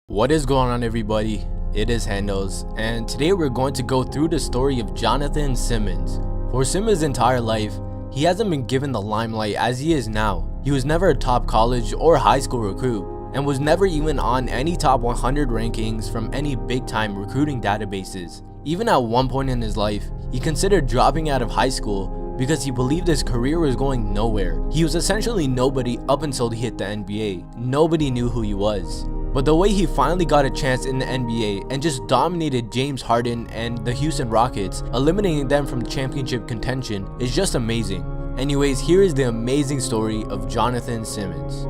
What is going on, everybody? It is Handos, and today we're going to go through the story of Jonathon Simmons. For Simmons' entire life, he hasn't been given the limelight as he is now. He was never a top college or high school recruit, and was never even on any top 100 rankings from any big-time recruiting databases. Even at one point in his life, he considered dropping out of high school because he believed his career was going nowhere. He was essentially nobody up until he hit the NBA. Nobody knew who he was. But the way he finally got a chance in the NBA and just dominated James Harden and the Houston Rockets, eliminating them from championship contention, is just amazing. Anyways, here is the amazing story of Jonathon Simmons.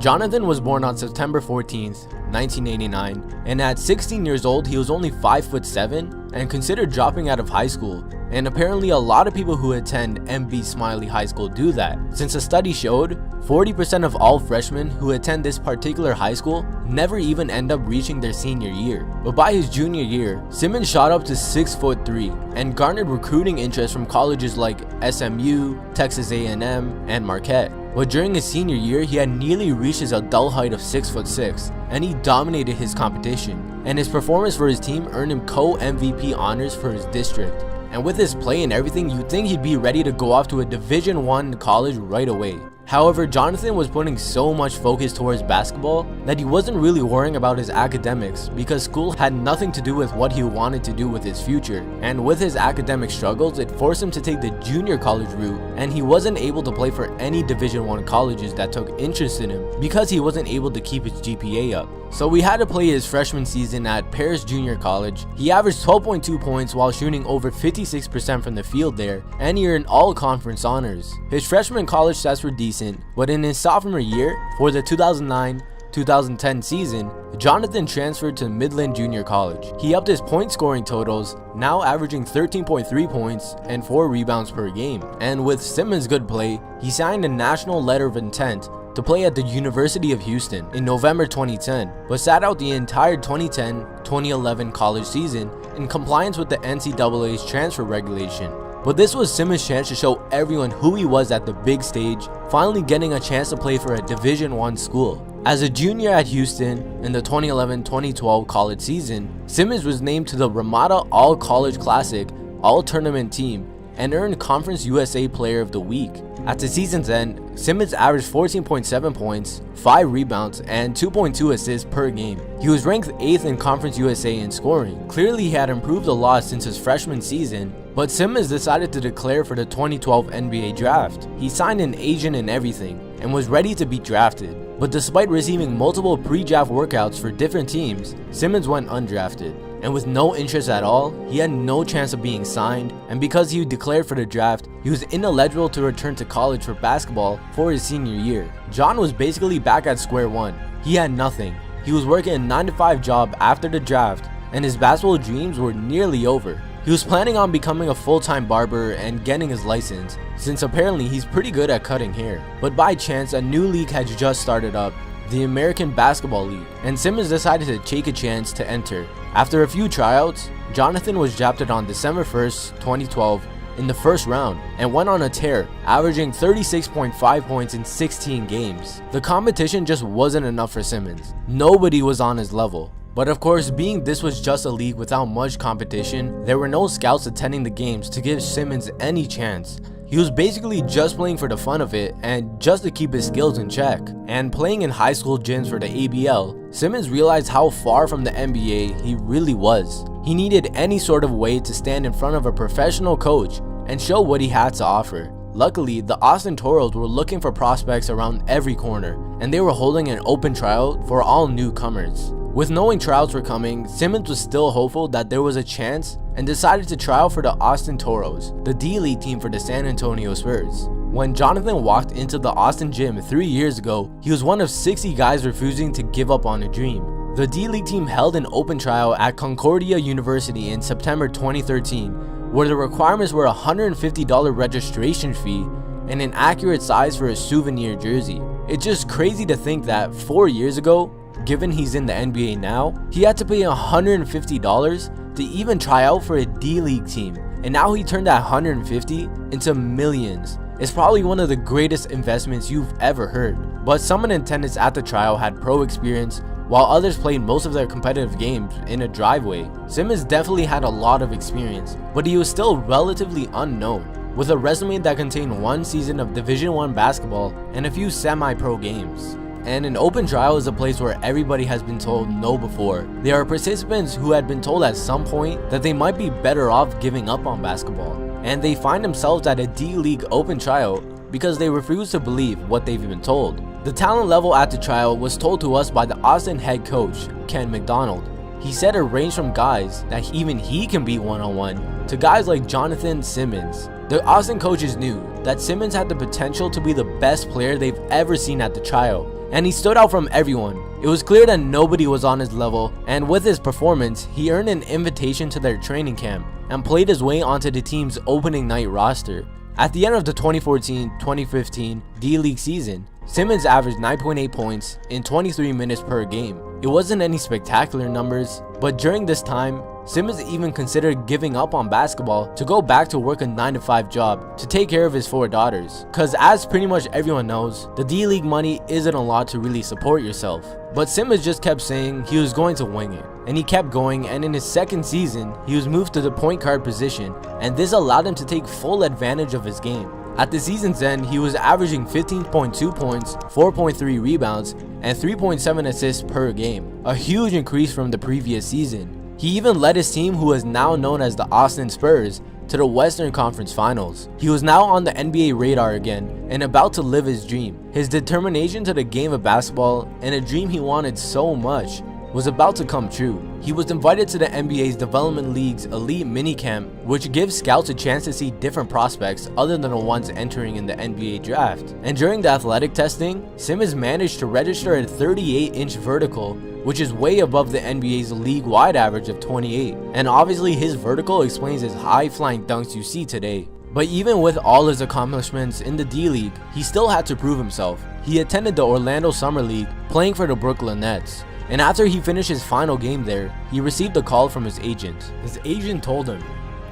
Jonathon was born on September 14th, 1989, and at 16 years old he was only 5'7" and considered dropping out of high school. And apparently a lot of people who attend MB Smiley High School do that, since a study showed 40% of all freshmen who attend this particular high school never even end up reaching their senior year. But by his junior year, Simmons shot up to 6'3" and garnered recruiting interest from colleges like SMU, Texas A&M, and Marquette. But during his senior year, he had nearly reached his adult height of 6'6", and he dominated his competition, and his performance for his team earned him co-MVP honors for his district. And with his play and everything, you'd think he'd be ready to go off to a Division I college right away. However, Jonathon was putting so much focus towards basketball that he wasn't really worrying about his academics, because school had nothing to do with what he wanted to do with his future. And with his academic struggles, it forced him to take the junior college route, and he wasn't able to play for any Division I colleges that took interest in him because he wasn't able to keep his GPA up. So we had to play his freshman season at Paris Junior College. He averaged 12.2 points while shooting over 56% from the field there, and he earned all conference honors. His freshman college stats were decent, but in his sophomore year, for the 2009-2010 season, Jonathon transferred to Midland Junior College. He upped his point scoring totals, now averaging 13.3 points and 4 rebounds per game. And with Simmons' good play, he signed a national letter of intent to play at the University of Houston in November 2010, but sat out the entire 2010-2011 college season in compliance with the NCAA's transfer regulation. But this was Simmons' chance to show everyone who he was at the big stage, finally getting a chance to play for a Division I school. As a junior at Houston in the 2011-2012 college season, Simmons was named to the Ramada All-College Classic All-Tournament team and earned Conference USA Player of the Week. At the season's end, Simmons averaged 14.7 points, 5 rebounds, and 2.2 assists per game. He was ranked 8th in Conference USA in scoring. Clearly he had improved a lot since his freshman season, but Simmons decided to declare for the 2012 NBA draft. He signed an agent and everything, and was ready to be drafted. But despite receiving multiple pre-draft workouts for different teams, Simmons went undrafted. And with no interest at all, he had no chance of being signed, and because he declared for the draft, he was ineligible to return to college for basketball for his senior year. John was basically back at square one. He had nothing. He was working a 9-to-5 job after the draft, and his basketball dreams were nearly over. He was planning on becoming a full-time barber and getting his license, since apparently he's pretty good at cutting hair. But by chance, a new league had just started up, the American Basketball League, and Simmons decided to take a chance to enter. After a few tryouts, Jonathon was drafted on December 1st, 2012 in the first round and went on a tear, averaging 36.5 points in 16 games. The competition just wasn't enough for Simmons. Nobody was on his level. But of course, being this was just a league without much competition, there were no scouts attending the games to give Simmons any chance. He was basically just playing for the fun of it and just to keep his skills in check. And playing in high school gyms for the ABL, Simmons realized how far from the NBA he really was. He needed any sort of way to stand in front of a professional coach and show what he had to offer. Luckily, the Austin Toros were looking for prospects around every corner, and they were holding an open tryout for all newcomers. With knowing tryouts were coming, Simmons was still hopeful that there was a chance and decided to try out for the Austin Toros, the D-League team for the San Antonio Spurs. When Jonathon walked into the Austin gym 3 years ago, he was one of 60 guys refusing to give up on a dream. The D-League team held an open tryout at Concordia University in September 2013, where the requirements were a $150 registration fee and an accurate size for a souvenir jersey. It's just crazy to think that 4 years ago, given he's in the NBA now, he had to pay $150 to even try out for a D-League team, and now he turned that $150 into millions. It's probably one of the greatest investments you've ever heard. But some in attendance at the trial had pro experience while others played most of their competitive games in a driveway. Simmons definitely had a lot of experience, but he was still relatively unknown, with a resume that contained 1 season of Division I basketball and a few semi-pro games. And an open trial is a place where everybody has been told no before. There are participants who had been told at some point that they might be better off giving up on basketball, and they find themselves at a D-League open tryout because they refuse to believe what they've been told. The talent level at the tryout was told to us by the Austin head coach, Ken McDonald. He said it ranged from guys that even he can beat one-on-one to guys like Jonathon Simmons. The Austin coaches knew that Simmons had the potential to be the best player they've ever seen at the tryout, and he stood out from everyone. It was clear that nobody was on his level, and with his performance, he earned an invitation to their training camp and played his way onto the team's opening night roster. At the end of the 2014-2015 D-League season, Simmons averaged 9.8 points in 23 minutes per game. It wasn't any spectacular numbers, but during this time, Simmons even considered giving up on basketball to go back to work a 9-to-5 job to take care of his 4 daughters. Cause as pretty much everyone knows, the D-League money isn't a lot to really support yourself. But Simmons just kept saying he was going to wing it, and he kept going, and in his second season, he was moved to the point guard position, and this allowed him to take full advantage of his game. At the season's end, he was averaging 15.2 points, 4.3 rebounds, and 3.7 assists per game, a huge increase from the previous season. He even led his team, who is now known as the Austin Spurs, to the Western Conference Finals. He was now on the NBA radar again and about to live his dream. His determination to the game of basketball, and a dream he wanted so much, was about to come true. He was invited to the NBA's Development League's Elite Minicamp, which gives scouts a chance to see different prospects other than the ones entering in the NBA draft. And during the athletic testing, Simmons managed to register a 38-inch vertical, which is way above the NBA's league-wide average of 28. And obviously his vertical explains his high-flying dunks you see today. But even with all his accomplishments in the D-League, he still had to prove himself. He attended the Orlando Summer League, playing for the Brooklyn Nets. And after he finished his final game there, he received a call from his agent. His agent told him,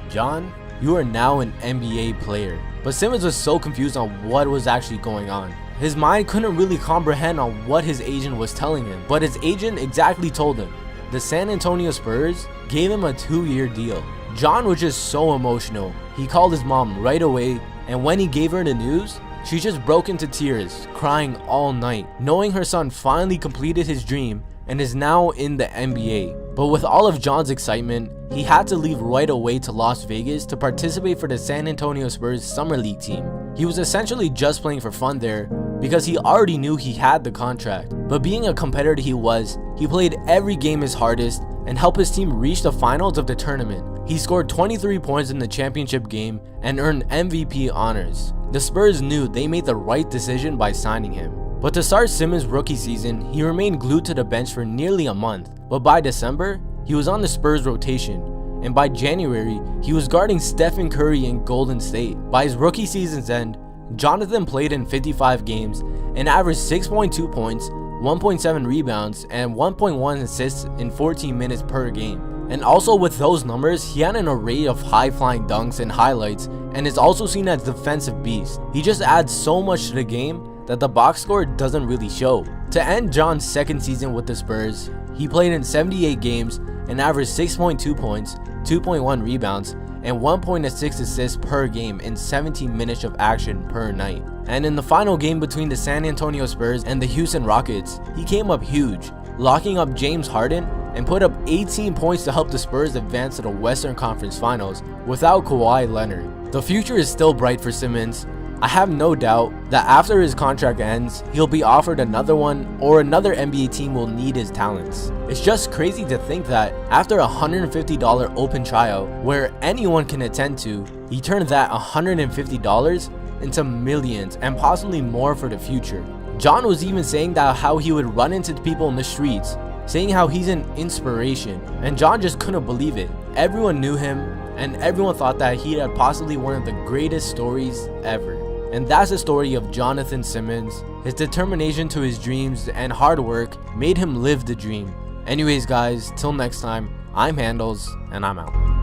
"John, you are now an NBA player." But Simmons was so confused on what was actually going on. His mind couldn't really comprehend on what his agent was telling him. But his agent exactly told him, the San Antonio Spurs gave him a 2-year deal. John was just so emotional. He called his mom right away, and when he gave her the news, she just broke into tears, crying all night, knowing her son finally completed his dream and is now in the NBA. But with all of John's excitement, he had to leave right away to Las Vegas to participate for the San Antonio Spurs Summer League team. He was essentially just playing for fun there because he already knew he had the contract. But being a competitor he played every game his hardest and helped his team reach the finals of the tournament. He scored 23 points in the championship game and earned MVP honors. The Spurs knew they made the right decision by signing him. But to start Simmons' rookie season, he remained glued to the bench for nearly a month. But by December, he was on the Spurs rotation, and by January, he was guarding Stephen Curry in Golden State. By his rookie season's end, Jonathon played in 55 games and averaged 6.2 points, 1.7 rebounds, and 1.1 assists in 14 minutes per game. And also with those numbers, he had an array of high-flying dunks and highlights, and is also seen as a defensive beast. He just adds so much to the game that the box score doesn't really show. To end John's second season with the Spurs, he played in 78 games and averaged 6.2 points, 2.1 rebounds, and 1.6 assists per game in 17 minutes of action per night. And in the final game between the San Antonio Spurs and the Houston Rockets, he came up huge, locking up James Harden and put up 18 points to help the Spurs advance to the Western Conference Finals without Kawhi Leonard. The future is still bright for Simmons. I have no doubt that after his contract ends, he'll be offered another one, or another NBA team will need his talents. It's just crazy to think that after a $150 open tryout where anyone can attend to, he turned that $150 into millions and possibly more for the future. John was even saying that how he would run into people in the streets, saying how he's an inspiration, and John just couldn't believe it. Everyone knew him, and everyone thought that he had possibly one of the greatest stories ever. And that's the story of Jonathon Simmons. His determination to his dreams and hard work made him live the dream. Anyways guys, till next time, I'm Handles, and I'm out.